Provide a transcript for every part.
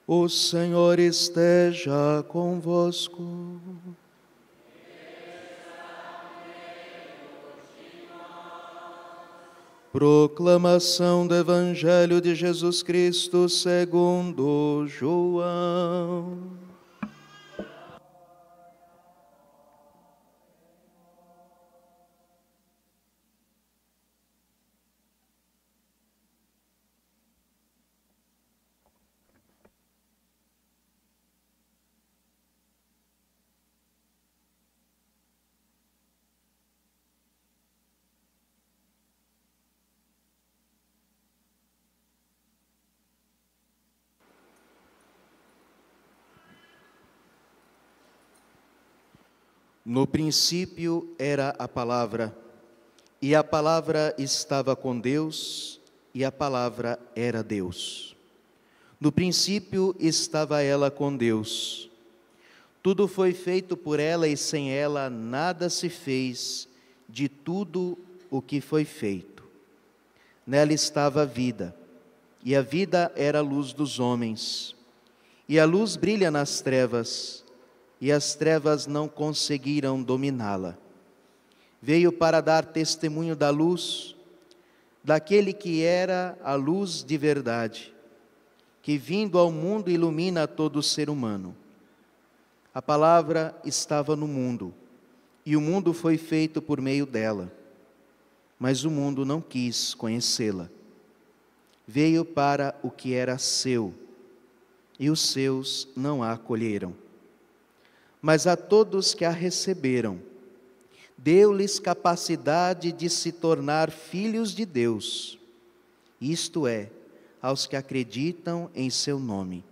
O Senhor esteja convosco. Proclamação do Evangelho de Jesus Cristo segundo João. No princípio era a palavra, e a palavra estava com Deus, e a palavra era Deus. No princípio estava ela com Deus. Tudo foi feito por ela, e sem ela nada se fez de tudo o que foi feito. Nela estava a vida, e a vida era a luz dos homens. E a luz brilha nas trevas, e as trevas não conseguiram dominá-la. Veio para dar testemunho da luz, daquele que era a luz de verdade, que vindo ao mundo ilumina todo ser humano. A palavra estava no mundo, e o mundo foi feito por meio dela, mas o mundo não quis conhecê-la. Veio para o que era seu, e os seus não a acolheram. Mas a todos que a receberam, deu-lhes capacidade de se tornar filhos de Deus, isto é, aos que acreditam em seu nome.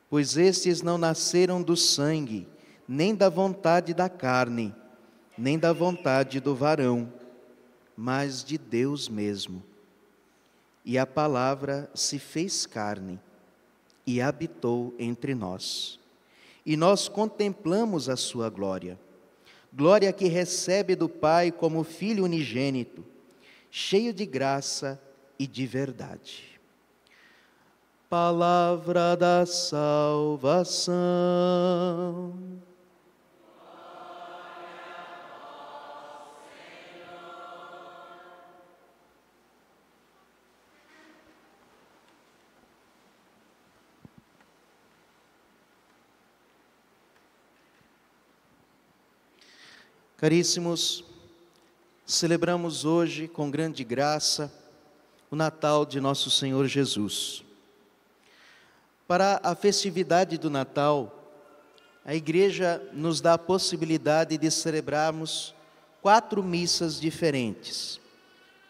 Pois estes não nasceram do sangue, nem da vontade da carne, nem da vontade do varão, mas de Deus mesmo. E a palavra se fez carne e habitou entre nós. E nós contemplamos a sua glória, glória que recebe do Pai como Filho unigênito, cheio de graça e de verdade. Palavra da salvação. Caríssimos, celebramos hoje com grande graça o Natal de nosso Senhor Jesus. Para a festividade do Natal, a Igreja nos dá a possibilidade de celebrarmos 4 missas diferentes.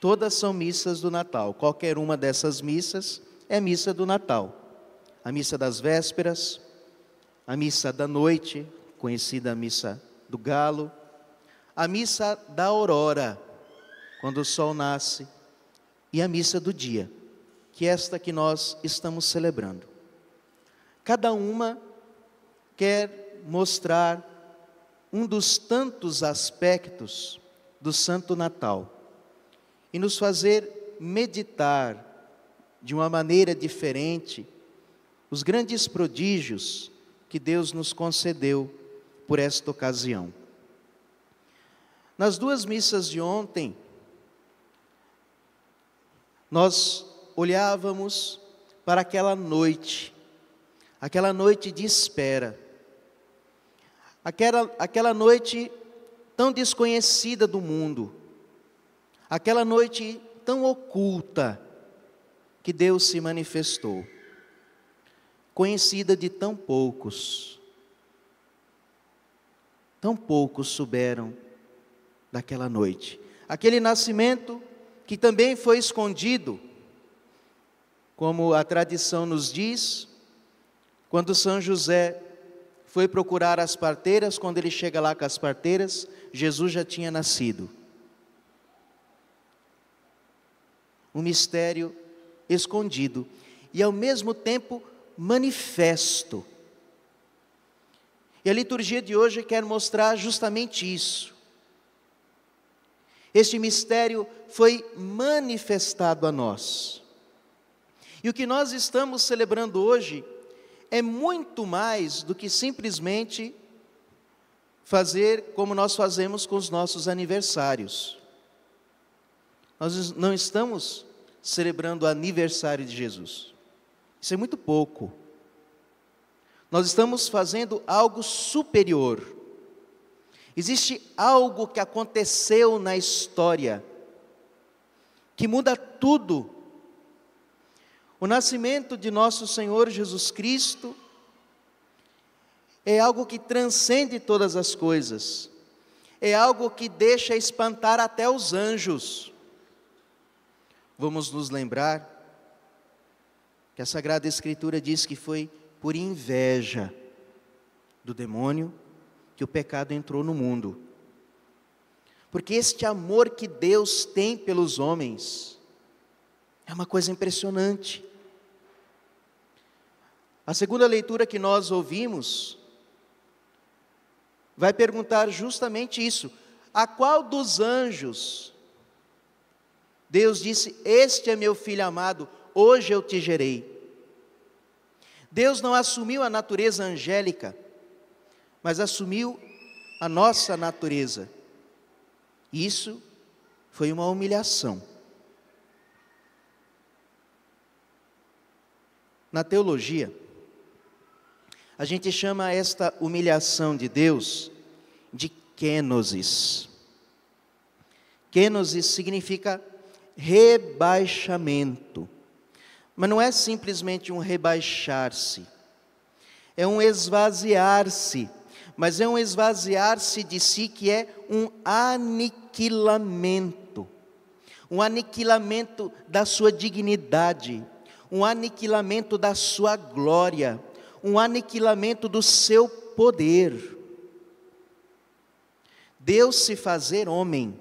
Todas são missas do Natal. Qualquer uma dessas missas é missa do Natal. A missa das vésperas, a missa da noite, conhecida a missa do galo, a missa da aurora, quando o sol nasce, e a missa do dia, que é esta que nós estamos celebrando. Cada uma quer mostrar um dos tantos aspectos do Santo Natal e nos fazer meditar de uma maneira diferente os grandes prodígios que Deus nos concedeu por esta ocasião. Nas 2 missas de ontem, nós olhávamos para aquela noite de espera, aquela noite tão desconhecida do mundo, aquela noite tão oculta que Deus se manifestou, conhecida de tão poucos souberam daquela noite, aquele nascimento que também foi escondido, como a tradição nos diz, quando São José foi procurar as parteiras, quando ele chega lá com as parteiras, Jesus já tinha nascido. Um mistério escondido e ao mesmo tempo manifesto. E a liturgia de hoje quer mostrar justamente isso. Este mistério foi manifestado a nós. E o que nós estamos celebrando hoje é muito mais do que simplesmente fazer como nós fazemos com os nossos aniversários. Nós não estamos celebrando o aniversário de Jesus. Isso é muito pouco. Nós estamos fazendo algo superior. Existe algo que aconteceu na história, que muda tudo. O nascimento de nosso Senhor Jesus Cristo é algo que transcende todas as coisas. É algo que deixa espantar até os anjos. Vamos nos lembrar que a Sagrada Escritura diz que foi por inveja do demônio que o pecado entrou no mundo. Porque este amor que Deus tem pelos homens é uma coisa impressionante. A segunda leitura que nós ouvimos vai perguntar justamente isso: a qual dos anjos Deus disse: este é meu filho amado, hoje eu te gerei? Deus não assumiu a natureza angélica, mas assumiu a nossa natureza. Isso foi uma humilhação. Na teologia, a gente chama esta humilhação de Deus de kenosis. Kenosis significa rebaixamento. Mas não é simplesmente um rebaixar-se. É um esvaziar-se. Mas é um esvaziar-se de si que é um aniquilamento. Um aniquilamento da sua dignidade. Um aniquilamento da sua glória. Um aniquilamento do seu poder. Deus se fazer homem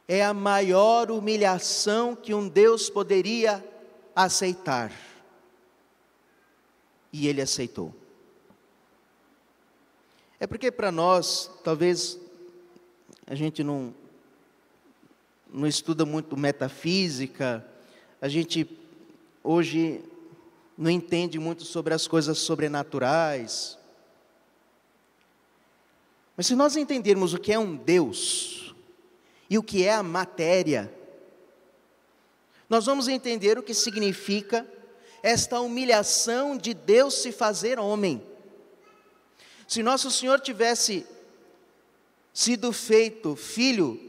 é a maior humilhação que um Deus poderia aceitar. E Ele aceitou. É porque para nós, talvez, a gente não estuda muito metafísica, a gente hoje não entende muito sobre as coisas sobrenaturais. Mas se nós entendermos o que é um Deus e o que é a matéria, nós vamos entender o que significa esta humilhação de Deus se fazer homem. Se nosso Senhor tivesse sido feito filho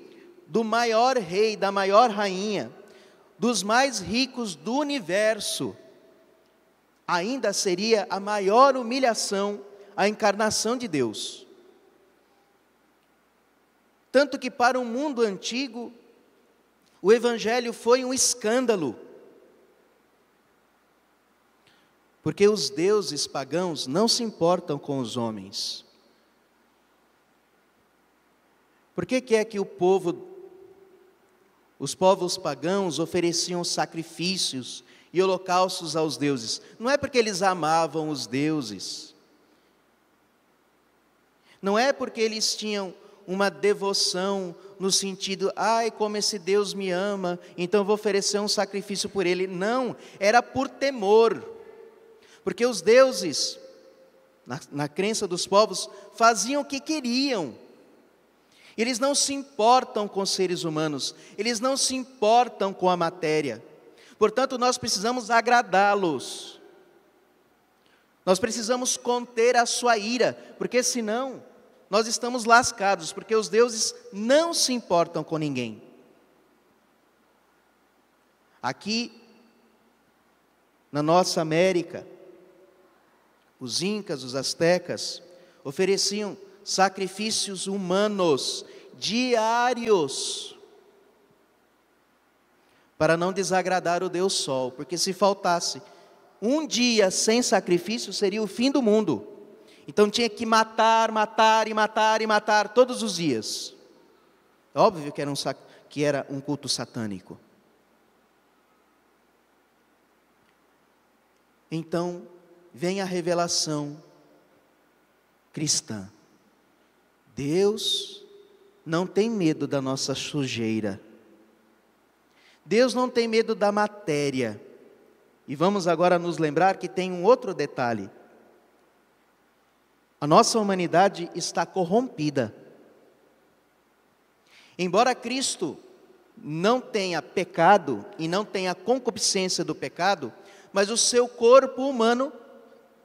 do maior rei, da maior rainha, dos mais ricos do universo, ainda seria a maior humilhação a encarnação de Deus. Tanto que para o mundo antigo, o Evangelho foi um escândalo. Porque os deuses pagãos não se importam com os homens. Por que é que os povos pagãos ofereciam sacrifícios e holocaustos aos deuses? Não é porque eles amavam os deuses. Não é porque eles tinham uma devoção no sentido, ai, como esse Deus me ama, então eu vou oferecer um sacrifício por ele. Não, era por temor. Porque os deuses, na crença dos povos, faziam o que queriam. Eles não se importam com os seres humanos, eles não se importam com a matéria. Portanto, nós precisamos agradá-los. Nós precisamos conter a sua ira, porque senão nós estamos lascados, porque os deuses não se importam com ninguém. Aqui, na nossa América, os incas, os astecas, ofereciam sacrifícios humanos diários para não desagradar o Deus Sol, porque se faltasse um dia sem sacrifício seria o fim do mundo. Então tinha que matar todos os dias. Óbvio que era um culto satânico. Então vem a revelação cristã. Deus não tem medo da nossa sujeira. Deus não tem medo da matéria. E vamos agora nos lembrar que tem um outro detalhe. A nossa humanidade está corrompida. Embora Cristo não tenha pecado e não tenha concupiscência do pecado, mas o seu corpo humano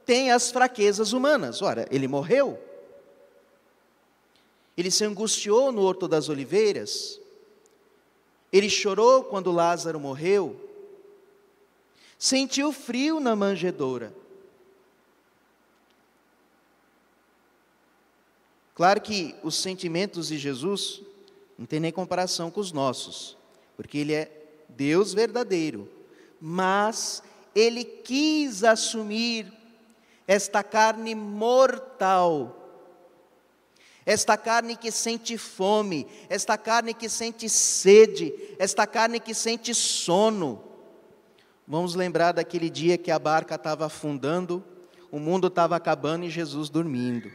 tem as fraquezas humanas. Ora, ele morreu. Ele se angustiou no Horto das Oliveiras. Ele chorou quando Lázaro morreu. Sentiu frio na manjedoura. Claro que os sentimentos de Jesus não tem nem comparação com os nossos, porque Ele é Deus verdadeiro, mas Ele quis assumir esta carne mortal, esta carne que sente fome, esta carne que sente sede, esta carne que sente sono. Vamos lembrar daquele dia que a barca estava afundando, o mundo estava acabando e Jesus dormindo.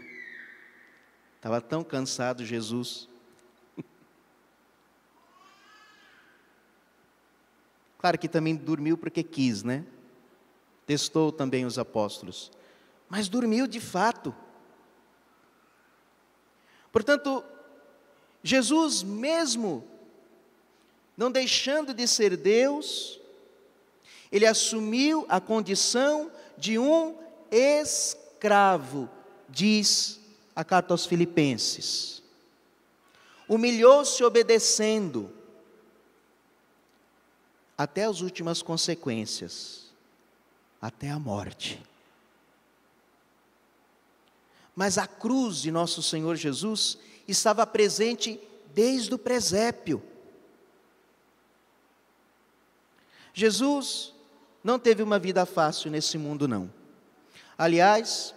Estava tão cansado Jesus. Claro que também dormiu porque quis, né? Testou também os apóstolos. Mas dormiu de fato. Portanto, Jesus mesmo, não deixando de ser Deus, Ele assumiu a condição de um escravo, diz a carta aos Filipenses. Humilhou-se obedecendo, até as últimas consequências, até a morte. Mas a cruz de nosso Senhor Jesus estava presente desde o presépio. Jesus não teve uma vida fácil nesse mundo, não. Aliás,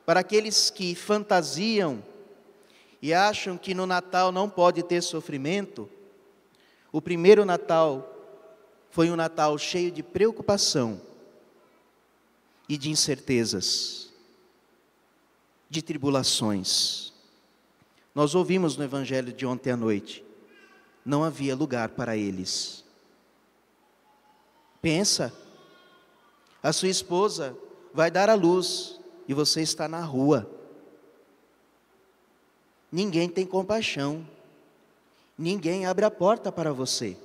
para aqueles que fantasiam e acham que no Natal não pode ter sofrimento, o primeiro Natal foi um Natal cheio de preocupação e de incertezas, de tribulações. Nós ouvimos no Evangelho de ontem à noite, não havia lugar para eles. Pensa, a sua esposa vai dar à luz e você está na rua. Ninguém tem compaixão, ninguém abre a porta para você.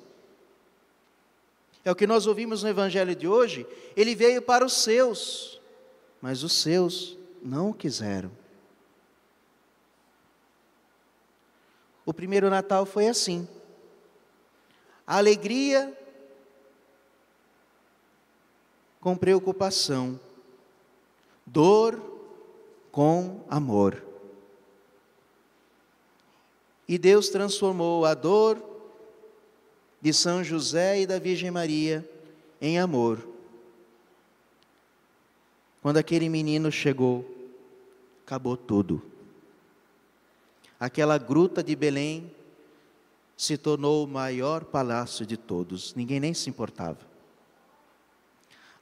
É o que nós ouvimos no Evangelho de hoje. Ele veio para os seus, mas os seus não o quiseram. O primeiro Natal foi assim. A alegria com preocupação, dor com amor. E Deus transformou a dor de São José e da Virgem Maria em amor. Quando aquele menino chegou, acabou tudo. Aquela gruta de Belém se tornou o maior palácio de todos, ninguém nem se importava.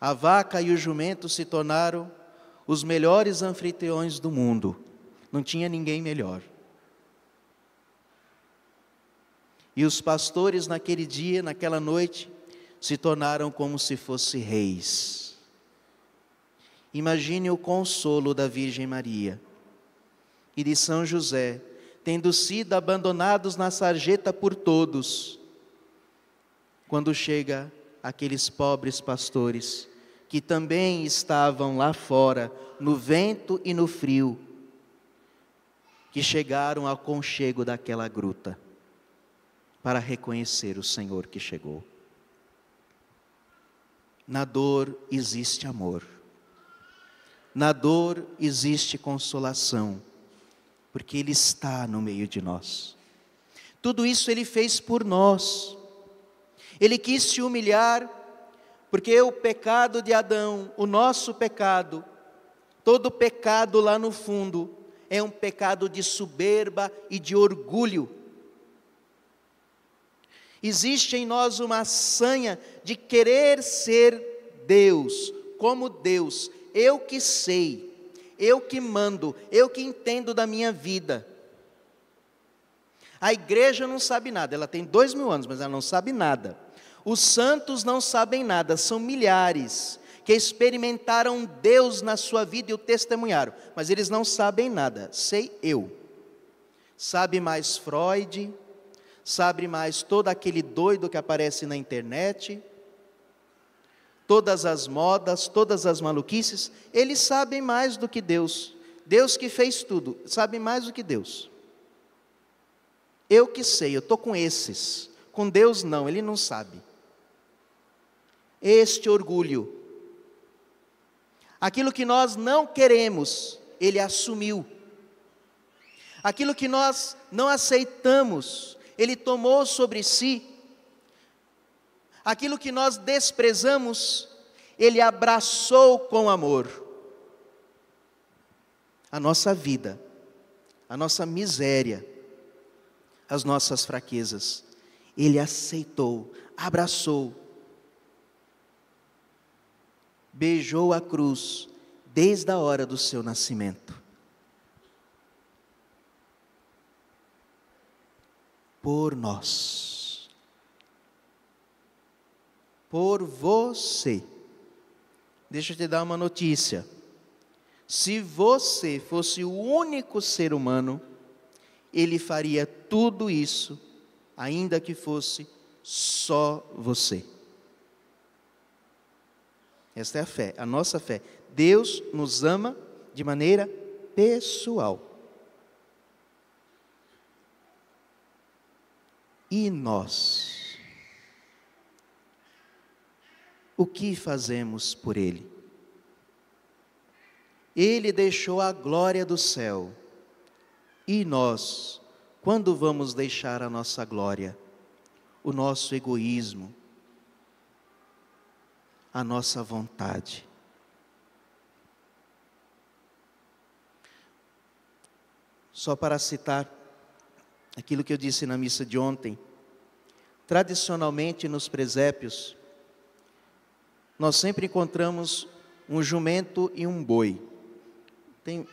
A vaca e o jumento se tornaram os melhores anfitriões do mundo, não tinha ninguém melhor. E os pastores naquele dia, naquela noite, se tornaram como se fossem reis. Imagine o consolo da Virgem Maria e de São José, tendo sido abandonados na sarjeta por todos, quando chega aqueles pobres pastores, que também estavam lá fora, no vento e no frio, que chegaram ao aconchego daquela gruta, para reconhecer o Senhor que chegou. Na dor existe amor. Na dor existe consolação, porque Ele está no meio de nós. Tudo isso Ele fez por nós. Ele quis se humilhar, porque o pecado de Adão, o nosso pecado, todo pecado lá no fundo, é um pecado de soberba e de orgulho. Existe em nós uma sanha de querer ser Deus, como Deus. Eu que sei, eu que mando, eu que entendo da minha vida. A igreja não sabe nada, ela tem 2000 anos, mas ela não sabe nada. Os santos não sabem nada, são milhares. que experimentaram Deus na sua vida e o testemunharam, mas eles não sabem nada, sei eu. Sabe mais Freud, sabe mais todo aquele doido que aparece na internet, todas as modas, todas as maluquices, eles sabem mais do que Deus. Deus que fez tudo, sabe mais do que Deus. Eu que sei, eu estou com esses. Com Deus não, Ele não sabe. Este orgulho, aquilo que nós não queremos, Ele assumiu. Aquilo que nós não aceitamos, Ele tomou sobre si. Aquilo que nós desprezamos, Ele abraçou com amor. A nossa vida, a nossa miséria, as nossas fraquezas, Ele aceitou, abraçou, beijou a cruz desde a hora do seu nascimento. Por nós, por você. Deixa eu te dar uma notícia. Se você fosse o único ser humano, Ele faria tudo isso, ainda que fosse só você. Esta é a fé, a nossa fé. Deus nos ama de maneira pessoal. E nós? O que fazemos por Ele? Ele deixou a glória do céu. E nós, quando vamos deixar a nossa glória? O nosso egoísmo, a nossa vontade. Só para citar aquilo que eu disse na missa de ontem, tradicionalmente nos presépios, nós sempre encontramos um jumento e um boi. Tem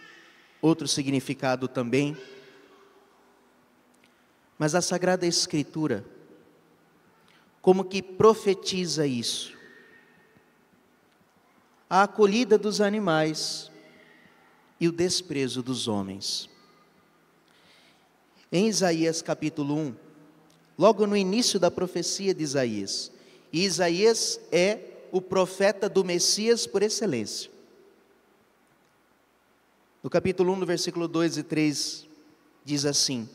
outro significado também, mas a Sagrada Escritura, como que profetiza isso? A acolhida dos animais e o desprezo dos homens. Em Isaías capítulo 1, logo no início da profecia de Isaías, e Isaías é o profeta do Messias por excelência. No capítulo 1, no versículo 2 e 3, diz assim: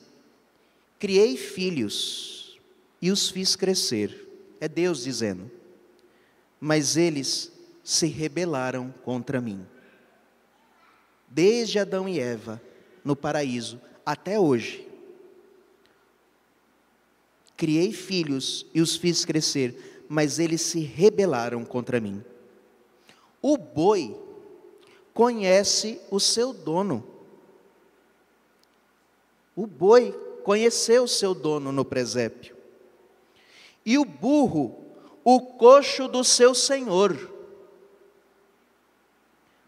criei filhos e os fiz crescer. É Deus dizendo. Mas eles se rebelaram contra mim. Desde Adão e Eva, no paraíso, até hoje. Criei filhos e os fiz crescer, mas eles se rebelaram contra mim. O boi conhece o seu dono. O boi conheceu o seu dono no presépio. E o burro, o coxo do seu senhor.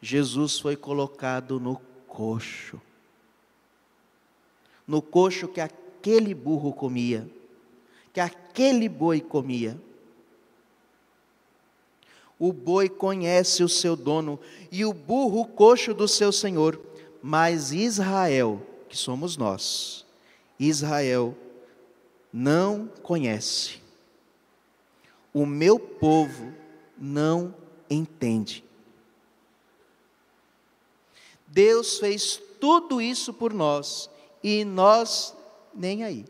Jesus foi colocado no coxo. No coxo que aquele burro comia, que aquele boi comia. O boi conhece o seu dono e o burro o coxo do seu senhor, mas Israel, que somos nós, Israel não conhece. O meu povo não entende. Deus fez tudo isso por nós e nós nem aí.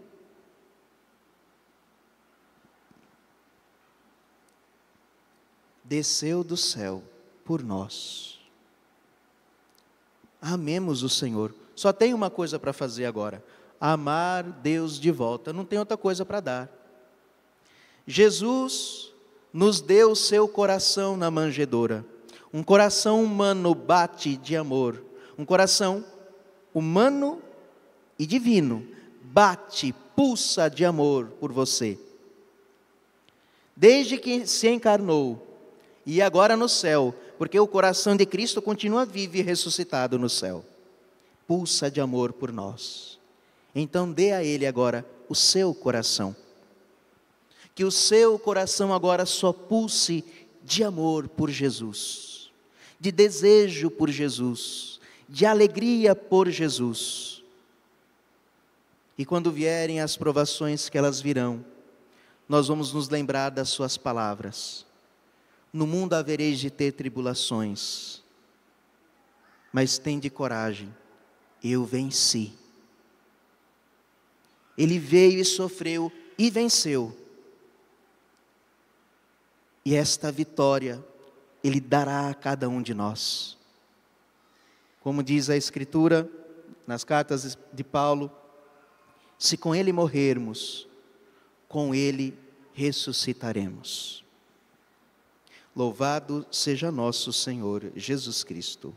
Desceu do céu por nós. Amemos o Senhor. Só tem uma coisa para fazer agora: amar Deus de volta. Não tem outra coisa para dar. Jesus nos deu o seu coração na manjedoura. Um coração humano bate de amor. Um coração humano e divino bate, pulsa de amor por você. Desde que se encarnou e agora no céu, porque o coração de Cristo continua vivo e ressuscitado no céu. Pulsa de amor por nós. Então dê a Ele agora o seu coração. Que o seu coração agora só pulse de amor por Jesus, de desejo por Jesus, de alegria por Jesus. E quando vierem as provações, que elas virão, nós vamos nos lembrar das suas palavras. No mundo havereis de ter tribulações, mas tende coragem, eu venci. Ele veio e sofreu e venceu. E esta vitória Ele dará a cada um de nós. Como diz a Escritura, nas cartas de Paulo, se com Ele morrermos, com Ele ressuscitaremos. Louvado seja nosso Senhor Jesus Cristo.